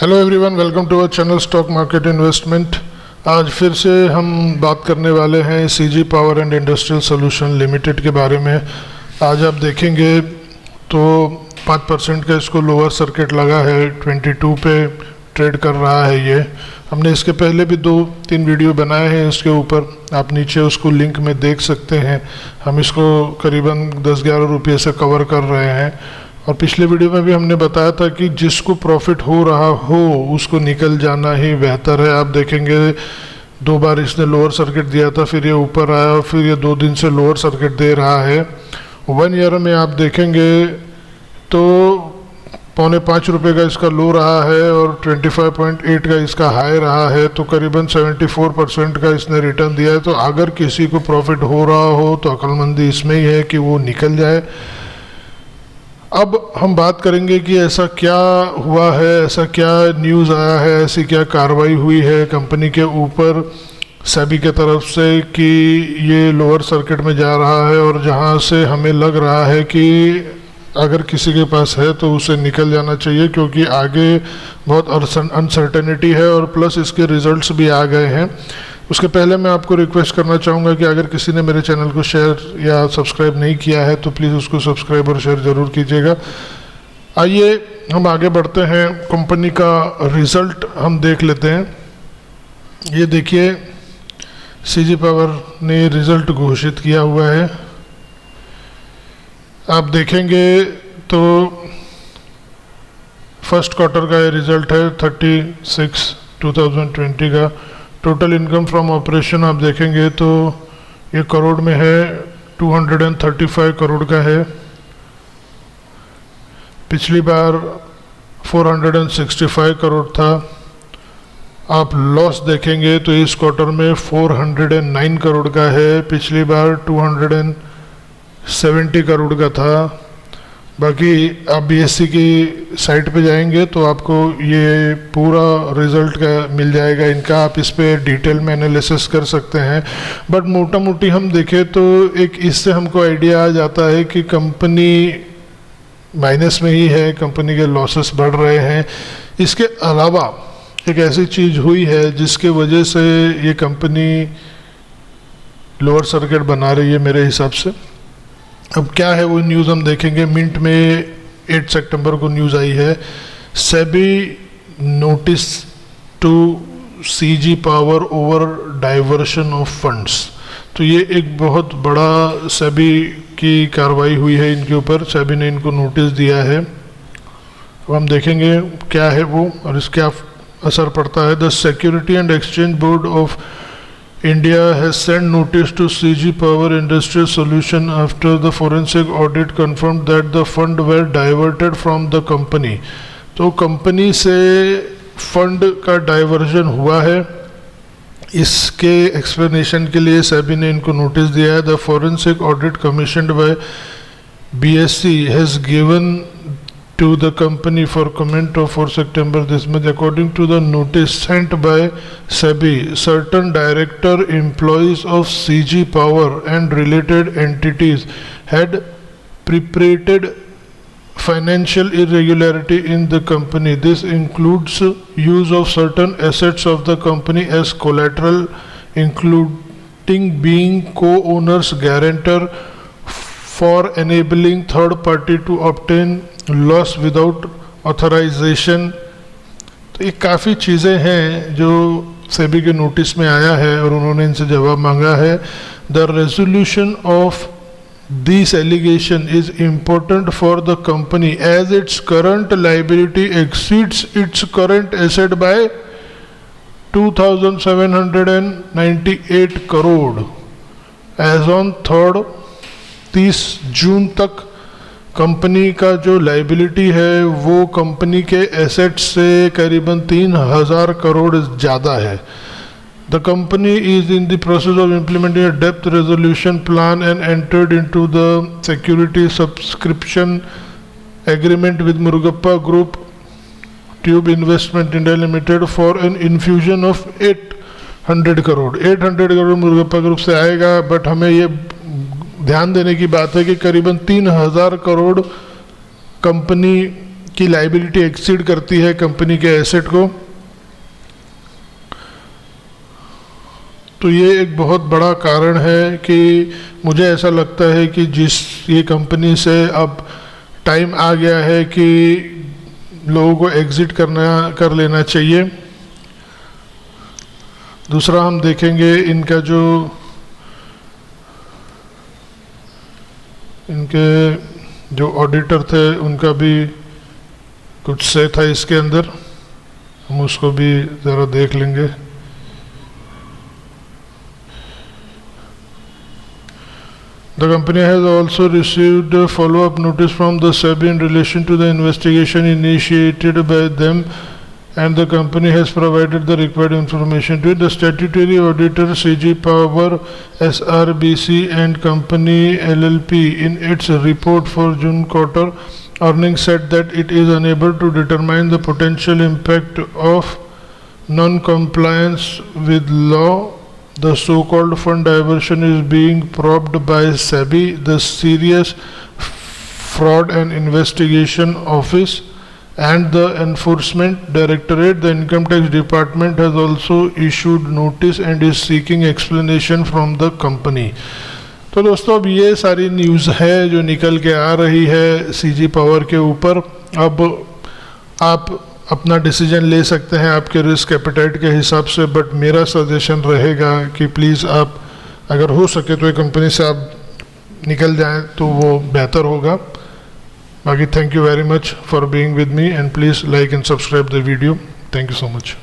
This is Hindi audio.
Hello everyone, welcome to our channel stock market investment. आज फिर से हम बात करने वाले हैं CG power and industrial solution limited के बारे में। आज आप देखेंगे तो 5% का इसको लोअर सर्किट लगा है, 22 पे ट्रेड कर रहा है ये। हमने इसके पहले भी 2-3 वीडियो बनाए हैं इसके ऊपर, आप नीचे उसको लिंक में देख सकते हैं। हम इसको करीबन 10-11 रुपये से कवर कर रहे हैं और पिछले वीडियो में भी हमने बताया था कि जिसको प्रॉफिट हो रहा हो उसको निकल जाना ही बेहतर है। आप देखेंगे 2 बार इसने लोअर सर्किट दिया था, फिर ये ऊपर आया और फिर ये 2 दिन से लोअर सर्किट दे रहा है। 1 ईयर में आप देखेंगे तो 4.25 रुपये का इसका लो रहा है और 25.8 का इसका हाई रहा है, तो करीबन 74% का इसने रिटर्न दिया है। तो अगर किसी को प्रॉफिट हो रहा हो तो अक्लमंदी इसमें ही है कि वो निकल जाए। अब हम बात करेंगे कि ऐसा क्या हुआ है, ऐसा क्या न्यूज़ आया है, ऐसी क्या कार्रवाई हुई है कंपनी के ऊपर सेबी के तरफ से कि ये लोअर सर्किट में जा रहा है और जहां से हमें लग रहा है कि अगर किसी के पास है तो उसे निकल जाना चाहिए, क्योंकि आगे बहुत अनसर्टेनिटी है और प्लस इसके रिजल्ट्स भी आ गए हैं। उसके पहले मैं आपको रिक्वेस्ट करना चाहूँगा कि अगर किसी ने मेरे चैनल को शेयर या सब्सक्राइब नहीं किया है तो प्लीज़ उसको सब्सक्राइब और शेयर ज़रूर कीजिएगा। आइए हम आगे बढ़ते हैं, कंपनी का रिज़ल्ट हम देख लेते हैं। ये देखिए, सीजी पावर ने रिज़ल्ट घोषित किया हुआ है। आप देखेंगे तो फर्स्ट क्वार्टर का ये रिज़ल्ट है 36/2020 का। टोटल इनकम फ्रॉम ऑपरेशन आप देखेंगे तो ये करोड़ में है, 235 करोड़ का है। पिछली बार 465 करोड़ था। आप लॉस देखेंगे तो इस क्वार्टर में 409 करोड़ का है, पिछली बार 270 करोड़ का था। बाकी आप बीएससी की साइट पे जाएंगे तो आपको ये पूरा रिज़ल्ट का मिल जाएगा इनका, आप इस पे डिटेल में एनालिसिस कर सकते हैं। बट मोटा मोटी हम देखें तो एक इससे हमको आइडिया आ जाता है कि कंपनी माइनस में ही है, कंपनी के लॉसेस बढ़ रहे हैं। इसके अलावा एक ऐसी चीज़ हुई है जिसके वजह से ये कंपनी लोअर सर्किट बना रही है मेरे हिसाब से। अब क्या है वो न्यूज़ हम देखेंगे। मिंट में 8 सितंबर को न्यूज़ आई है, SEBI notice to CG power over diversion of funds. तो ये एक बहुत बड़ा सेबी की कार्रवाई हुई है इनके ऊपर, सेबी ने इनको नोटिस दिया है। अब हम देखेंगे क्या है वो और इसका असर पड़ता है। The security and exchange board of India has sent notice to CG Power Industrial Solution after the forensic audit confirmed that the fund were diverted from the company। तो कंपनी से फंड का डाइवर्जन हुआ है, इसके एक्सप्लेनेशन के लिए सेबी ने इनको नोटिस दिया है। The forensic audit commissioned by BSE has given to the company for comment of 4 September this month. According to the notice sent by SEBI, certain director employees of CG Power and related entities had perpetrated financial irregularity in the company. This includes use of certain assets of the company as collateral, including being co-owners guarantor for enabling third party to obtain loss without authorization. तो ये काफ़ी चीज़ें हैं जो सेबी के नोटिस में आया है और उन्होंने इनसे जवाब मांगा है। The resolution of this allegation is important for the company as its current liability exceeds its current asset by 2798 crore. As on 30 जून तक कंपनी का जो लाइबिलिटी है वो कंपनी के एसेट्स से करीबन 3000 करोड़ ज़्यादा है। The company is in the process of implementing a depth resolution plan and entered into the security subscription agreement with Murugappa group tube investment India limited for an infusion of 800 crore. 800 crore Murugappa group से आएगा, बट हमें ये ध्यान देने की बात है कि करीबन 3000 करोड़ कंपनी की लायबिलिटी एक्सीड करती है कंपनी के एसेट को, तो ये एक बहुत बड़ा कारण है कि मुझे ऐसा लगता है कि ये कंपनी से अब टाइम आ गया है कि लोगों को एग्ज़िट कर लेना चाहिए। दूसरा हम देखेंगे इनका इनके जो ऑडिटर थे उनका भी कुछ से था इसके अंदर, हम उसको भी ज़रा देख लेंगे। The company has also received a follow-up notice from the SEBI in relation to the investigation initiated by them, and the company has provided the required information to it. The statutory auditor CG Power SRBC and Company LLP in its report for June quarter earnings said that it is unable to determine the potential impact of non-compliance with law. The so-called fund diversion is being probed by SEBI, the Serious Fraud and Investigation Office, and the Enforcement Directorate. The Income Tax Department has also issued notice and is seeking explanation from the company. तो दोस्तों अब ये सारी न्यूज़ है जो निकल के आ रही है सीजी पावर के ऊपर। अब आप अपना डिसीजन ले सकते हैं आपके रिस्क एपेटाइट के हिसाब से, बट मेरा सजेशन रहेगा कि प्लीज़ आप अगर हो सके तो ये कंपनी से आप निकल जाएं तो वो बेहतर होगा। बाकी thank you very much for being with me, and please like and subscribe the video. Thank you so much.